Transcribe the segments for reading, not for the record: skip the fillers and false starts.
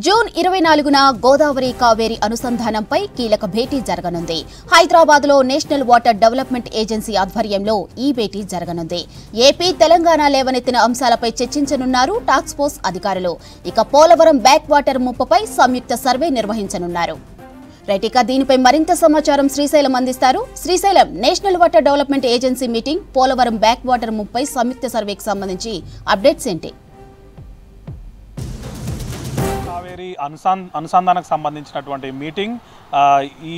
June 24న Godavari Kaveri అనుసంధానంపై కీలక భేటీ జరగనుంది. హైదరాబాద్లో నేషనల్ వాటర్ డెవలప్మెంట్ ఏజెన్సీ ఆధ్వర్యంలో ఈ భేటీ జరగనుంది. ఏపీ, తెలంగాణ లేవనెత్తిన అంశాలపై చర్చించనున్నారు టాస్క్ ఫోర్స్ అధికారులు. ఇక పోలవరం బ్యాక్ వాటర్ ముప్పుపై సంయుక్త సర్వే నిర్వహించనున్నారు. రైటిక దీనిపై మరింత సమాచారం శ్రీశైలం అందిస్తారు. Srisailam, national water development agency meeting, Polavaram back water ముప్పుపై సంయుక్త సర్వేకి సంబంధించి అప్డేట్స్ ఏంటి? కావేరి అనుసంధానకు సంబంధించినటువంటి మీటింగ్ ఈ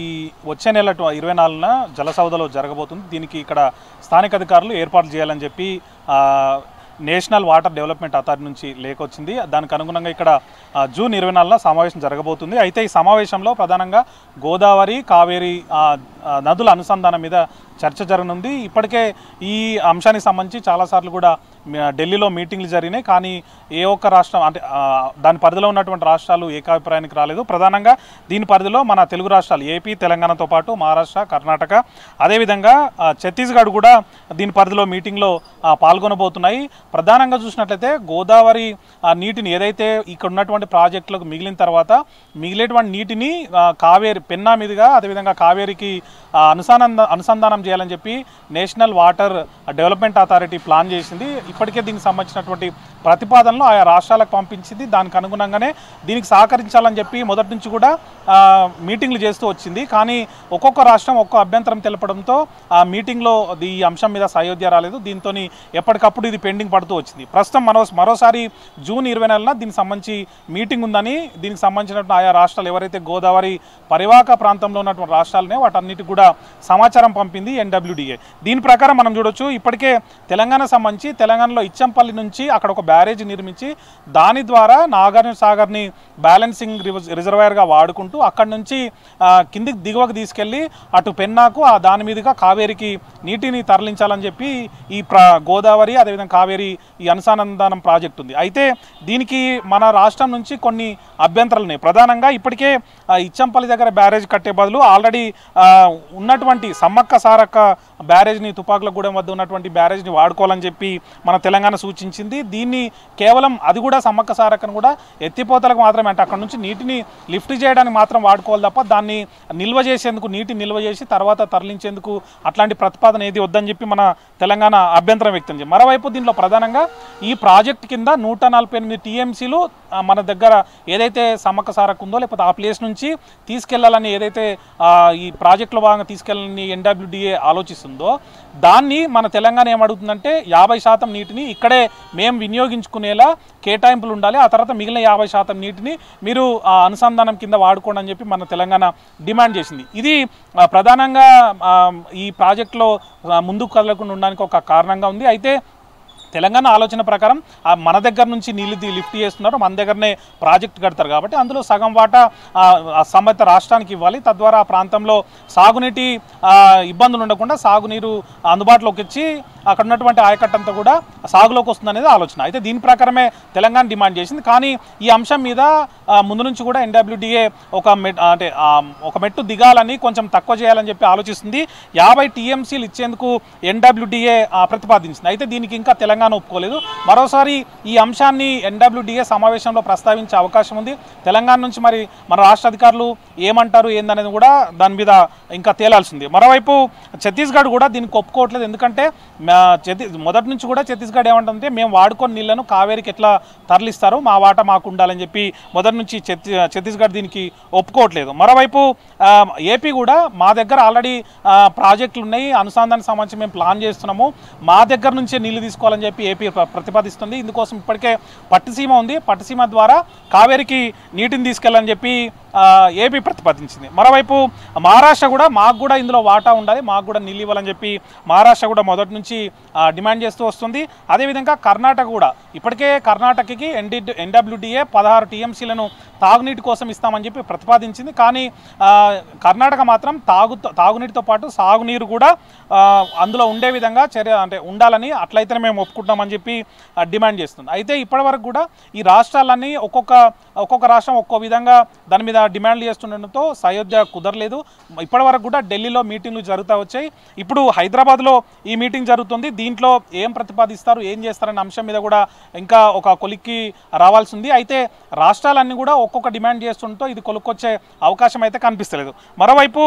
వచ్చే నెల 24న జలసౌధలో జరగబోతుంది. దీనికి ఇక్కడ స్థానిక అధికారులు ఏర్పాట్లు చేయాలని చెప్పి నేషనల్ వాటర్ డెవలప్మెంట్ అథారిటీ నుంచి లేఖ వచ్చింది. దానికి అనుగుణంగా ఇక్కడ జూన్ 24న సమావేశం జరగబోతుంది. అయితే ఈ సమావేశంలో ప్రధానంగా గోదావరి, కావేరి నదుల అనుసంధానం మీద చర్చ జరగనుంది. ఇప్పటికే ఈ అంశానికి సంబంధించి చాలాసార్లు కూడా ఢిల్లీలో మీటింగ్లు జరిగినాయి. కానీ ఏ ఒక్క రాష్ట్రం అంటే దాని పరిధిలో ఉన్నటువంటి రాష్ట్రాలు ఏకాభిప్రాయానికి రాలేదు. ప్రధానంగా దీని పరిధిలో మన తెలుగు రాష్ట్రాలు ఏపీ, తెలంగాణతో పాటు మహారాష్ట్ర, కర్ణాటక, అదేవిధంగా ఛత్తీస్గఢ్ కూడా దీని పరిధిలో మీటింగ్లో పాల్గొనబోతున్నాయి. ప్రధానంగా చూసినట్లయితే గోదావరి నీటిని ఏదైతే ఇక్కడ ఉన్నటువంటి ప్రాజెక్టులకు మిగిలిన తర్వాత మిగిలేటువంటి నీటిని కావేరి పెన్నా మీదుగా అదేవిధంగా కావేరికి అనుసంధానం చేయాలని చెప్పి national water development authority plan చేసింది. ఇప్పటికే దీనికి సంబంధించినటువంటి ప్రతిపాదనలు ఆయా రాష్ట్రాలకు పంపించింది. దానికి అనుగుణంగానే దీనికి సహకరించాలని చెప్పి మొదటి నుంచి కూడా మీటింగ్లు చేస్తూ వచ్చింది. కానీ ఒక్కొక్క రాష్ట్రం ఒక్కో అభ్యంతరం తెలపడంతో ఆ మీటింగ్లో ఈ అంశం మీద సయోధ్య రాలేదు. దీంతో ఎప్పటికప్పుడు ఇది పెండింగ్ పడుతూ వచ్చింది. ప్రస్తుతం మరోసారి జూన్ 24న దీనికి సంబంధించి మీటింగ్ ఉందని దీనికి సంబంధించినటువంటి ఆయా రాష్ట్రాలు ఎవరైతే గోదావరి పరివాహక ప్రాంతంలో ఉన్నటువంటి రాష్ట్రాలనే వాటన్నిటికి కూడా సమాచారం పంపింది NWDA. దీని ప్రకారం మనం చూడొచ్చు, ఇప్పటికే తెలంగాణ సంబంధించి తెలంగాణలో ఇచ్చంపల్లి నుంచి అక్కడ ఒక బ్యారేజ్ నిర్మించి దాని ద్వారా నాగార్జున సాగర్ని బ్యాలెన్సింగ్ రిజర్వాయర్గా వాడుకుంటూ అక్కడి నుంచి కిందికి దిగువకు తీసుకెళ్ళి అటు పెన్నాకు దాని మీదుగా కావేరికి నీటిని తరలించాలని చెప్పి ఈ గోదావరి అదేవిధంగా కావేరి ఈ అనుసంధానం ప్రాజెక్ట్ ఉంది. అయితే దీనికి మన రాష్ట్రం నుంచి కొన్ని అభ్యంతరాలు ఉన్నాయి. ప్రధానంగా ఇప్పటికే ఇచ్చంపల్లి దగ్గర బ్యారేజ్ కట్టే బదులు ఆల్రెడీ ఉన్నటువంటి సమ్మక్క సారక్క బ్యారేజ్ని తుపాకులగూడెం వద్ద ఉన్నటువంటి బ్యారేజ్ని వాడుకోవాలని చెప్పి మన తెలంగాణ సూచించింది. దీన్ని కేవలం అది కూడా సమ్మక్క సారక్కను కూడా ఎత్తిపోతలకు మాత్రమే, అంటే అక్కడ నుంచి నీటిని లిఫ్ట్ చేయడానికి మాత్రం వాడుకోవాలి తప్ప దాన్ని నిల్వ చేసేందుకు, నీటిని నిల్వ చేసి తర్వాత తరలించేందుకు అట్లాంటి ప్రతిపాదన ఏది వద్దని చెప్పి మన తెలంగాణ అభ్యంతరం వ్యక్తం చేసింది. మరోవైపు దీనిలో ప్రధానంగా ఈ ప్రాజెక్ట్ కింద 148 TMCలు మన దగ్గర ఏదైతే సమ్మక్క సారక్క ఉందో లేకపోతే ఆ ప్లేస్ నుంచి తీసుకెళ్లాలని ఏదైతే ఈ ప్రాజెక్టులో భాగంగా తీసుకెళ్ళాలని NWDA ఆలోచిస్తుందో దాన్ని మన తెలంగాణ ఏమడుగుతుందంటే 50% నీటిని ఇక్కడే మేము వినియోగించుకునేలా కేటాయింపులు ఉండాలి. ఆ తర్వాత మిగిలిన 50% నీటిని మీరు అనుసంధానం కింద వాడుకోండి అని చెప్పి మన తెలంగాణ డిమాండ్ చేసింది. ఇది ప్రధానంగా ఈ ప్రాజెక్టులో ముందుకు కదలకుండా ఉండడానికి ఒక కారణంగా ఉంది. అయితే తెలంగాణ ఆలోచన ప్రకారం మన దగ్గర నుంచి నీళ్ళు లిఫ్ట్ చేస్తున్నారు, మన దగ్గరనే ప్రాజెక్ట్ కడతారు కాబట్టి అందులో సగం వాటా సంబంధిత రాష్ట్రానికి ఇవ్వాలి. తద్వారా ఆ ప్రాంతంలో సాగునీటి ఇబ్బందులు ఉండకుండా సాగునీరు అందుబాటులోకి వచ్చి అక్కడ ఉన్నటువంటి ఆయకట్టంతా కూడా సాగులోకి వస్తుందనేది ఆలోచన. అయితే దీని ప్రకారమే తెలంగాణ డిమాండ్ చేసింది. కానీ ఈ అంశం మీద ముందు నుంచి కూడా NWDA ఒక మెట్టు దిగాలని, కొంచెం తక్కువ చేయాలని చెప్పి ఆలోచిస్తుంది. 50 TMCలు ఇచ్చేందుకు NWDA ప్రతిపాదించింది. అయితే దీనికి ఇంకా తెలంగాణ ఒప్పుకోలేదు. మరోసారి ఈ అంశాన్ని NWDA సమావేశంలో ప్రస్తావించే అవకాశం ఉంది. తెలంగాణ నుంచి మరి మన రాష్ట్ర అధికారులు ఏమంటారు ఏందనేది కూడా దాని మీద ఇంకా తేలాల్సింది. మరోవైపు ఛత్తీస్గఢ్ కూడా దీనికి ఒప్పుకోవట్లేదు. ఎందుకంటే మొదటి నుంచి కూడా ఛత్తీస్గఢ్ ఏమంటుందంటే మేము వాడుకొని నీళ్లను కావేరికి ఎట్లా తరలిస్తారు, మా వాటా మాకు ఉండాలని చెప్పి మొదటి నుంచి ఛత్తీస్గఢ్ దీనికి ఒప్పుకోవట్లేదు. మరోవైపు ఏపీ కూడా మా దగ్గర ఆల్రెడీ ప్రాజెక్టులు ఉన్నాయి, అనుసంధానం సంబంధించి మేము ప్లాన్ చేస్తున్నాము, మా దగ్గర నుంచే నీళ్లు తీసుకోవాలని చెప్పి ఏపీ ప్రతిపాదిస్తుంది. ఇందుకోసం ఇప్పటికే పట్టిసీమ ఉంది, పట్టిసీమ ద్వారా కావేరికి నీటిని తీసుకెళ్ళని చెప్పి ఏపీ ప్రతిపాదించింది. మరోవైపు మహారాష్ట్ర కూడా మాకు కూడా ఇందులో వాటా ఉండాలి, మాకు కూడా నీళ్ళు ఇవ్వాలని చెప్పి మహారాష్ట్ర కూడా మొదటి నుంచి డిమాండ్ చేస్తూ వస్తుంది. అదేవిధంగా కర్ణాటక కూడా ఇప్పటికే కర్ణాటకకి NWDA 16 TMCలను తాగునీటి కోసం ఇస్తామని చెప్పి ప్రతిపాదించింది. కానీ కర్ణాటక మాత్రం తాగునీటితో పాటు సాగునీరు కూడా అందులో ఉండే విధంగా ఉండాలని, అట్లయితేనే మేము ఒప్పుకుంటామని చెప్పి డిమాండ్ చేస్తుంది. అయితే ఇప్పటివరకు కూడా ఈ రాష్ట్రాలన్నీ ఒక్కొక్క రాష్ట్రం ఒక్కో విధంగా దాని మీద డిమాండ్లు చేస్తుండటంతో సయోధ్య కుదరలేదు. ఇప్పటివరకు కూడా ఢిల్లీలో మీటింగ్లు జరుగుతూ వచ్చాయి. ఇప్పుడు హైదరాబాద్లో ఈ మీటింగ్ జరుగుతుంది. దీంట్లో ఏం ప్రతిపాదిస్తారు, ఏం చేస్తారనే అంశం మీద కూడా ఇంకా ఒక కొలిక్కి రావాల్సి ఉంది. అయితే రాష్ట్రాలన్నీ కూడా ఒక్కొక్క డిమాండ్ చేస్తుంటో ఇది కొలుక్కొచ్చే అవకాశం అయితే కనిపిస్తలేదు. మరోవైపు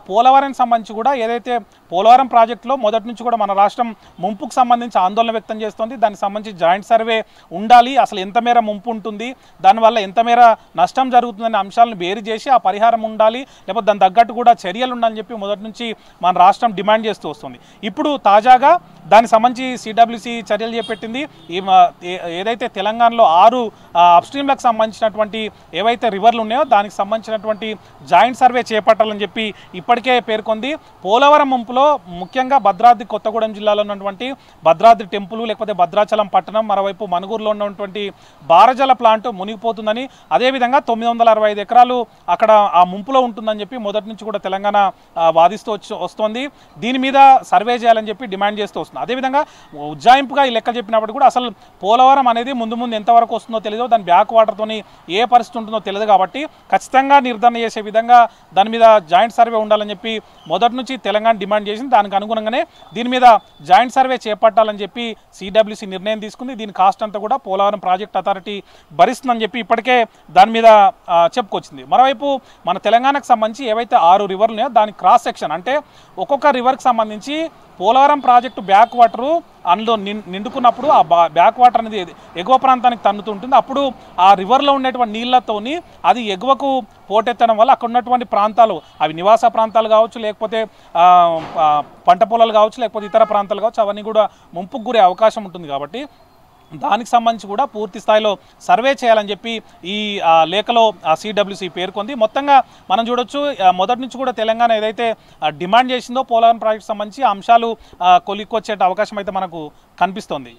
పోలవరం సంబంధించి కూడా ఏదైతే పోలవరం ప్రాజెక్టులో మొదటి నుంచి కూడా మన రాష్ట్రం ముంపుకు సంబంధించి ఆందోళన వ్యక్తం చేస్తోంది. దానికి సంబంధించి జాయింట్ సర్వే ఉండాలి, అసలు ఎంత మేర ముంపు ఉంటుంది, దానివల్ల ఎంత మేర నష్టం జరుగుతుందనే అంశాలను వేరు చేసి ఆ పరిహారం ఉండాలి, లేకపోతే దాని తగ్గట్టు కూడా చర్యలు ఉండాలని చెప్పి మొదటి నుంచి మన రాష్ట్రం డిమాండ్ చేస్తూ వస్తుంది. ఇప్పుడు తాజాగా దానికి సంబంధించి సిడబ్ల్యూసి చర్యలు చేపట్టింది. ఏదైతే తెలంగాణలో 6 అప్స్ట్రీమ్లకు సంబంధించినటువంటి ఏవైతే రివర్లు ఉన్నాయో దానికి సంబంధించినటువంటి జాయింట్ సర్వే చేపట్టాలని చెప్పి ఇప్పటికే పేర్కొంది. పోలవరం ముంపులో ముఖ్యంగా భద్రాద్రి కొత్తగూడెం జిల్లాలో ఉన్నటువంటి భద్రాద్రి టెంపుల్, లేకపోతే భద్రాచలం పట్టణం, మరోవైపు మనుగూరులో ఉన్నటువంటి బారజల ప్లాంట్ మునిగిపోతుందని, అదేవిధంగా 965 ఎకరాలు అక్కడ ఆ ముంపులో ఉంటుందని చెప్పి మొదటి నుంచి కూడా తెలంగాణ వాదిస్తూ వస్తోంది. దీని మీద సర్వే చేయాలని చెప్పి డిమాండ్ చేస్తూ వస్తుంది. అదేవిధంగా ఉజ్జాయింపుగా ఈ లెక్క చెప్పినప్పుడు కూడా అసలు పోలవరం అనేది ముందు ఎంతవరకు వస్తుందో తెలియదు, దాని బ్యాక్ వాటర్తోని ఏ పరిస్థితి ఉంటుందో తెలియదు. కాబట్టి ఖచ్చితంగా నిర్ధారణ చేసే విధంగా దాని మీద జాయింట్ సర్వే ఉండాలని చెప్పి మొదటి నుంచి తెలంగాణ డిమాండ్ చేసింది. దానికి అనుగుణంగానే దీని మీద జాయింట్ సర్వే చేపట్టాలని చెప్పి సిడబ్ల్యూసి నిర్ణయం తీసుకుంది. దీని కాస్ట్ అంతా కూడా పోలవరం ప్రాజెక్ట్ అథారిటీ భరిస్తుందని చెప్పి ఇప్పటికే దాని మీద చెప్పుకొచ్చింది. మరోవైపు మన తెలంగాణకు సంబంధించి ఏవైతే 6 రివర్లు ఉన్నాయో దాని క్రాస్ సెక్షన్ అంటే ఒక్కొక్క రివర్కి సంబంధించి పోలవరం ప్రాజెక్టు బ్యాక్ వాటరు అందులో నిండుకున్నప్పుడు ఆ బ్యాక్ వాటర్ అనేది ఎగువ ప్రాంతానికి తన్నుతుంటుంది. అప్పుడు ఆ రివర్లో ఉండేటువంటి నీళ్లతోని అది ఎగువకు పోటెత్తడం వల్ల అక్కడ ఉన్నటువంటి ప్రాంతాలు, అవి నివాస ప్రాంతాలు కావచ్చు, లేకపోతే పంట పొలాలు కావచ్చు, లేకపోతే ఇతర ప్రాంతాలు కావచ్చు, అవన్నీ కూడా ముంపుకు గురే అవకాశం ఉంటుంది. కాబట్టి దానికి సంబంధించి కూడా పూర్తి స్థాయిలో సర్వే చేయాలని చెప్పి ఈ లేఖలో సిడబ్ల్యూసి పేర్కొంది. మొత్తంగా మనం చూడొచ్చు, మొదటి నుంచి కూడా తెలంగాణ ఏదైతే డిమాండ్ చేసిందో పోలవరం ప్రాజెక్టు సంబంధించి అంశాలు కొలిక్కొచ్చే అవకాశం అయితే మనకు కనిపిస్తోంది.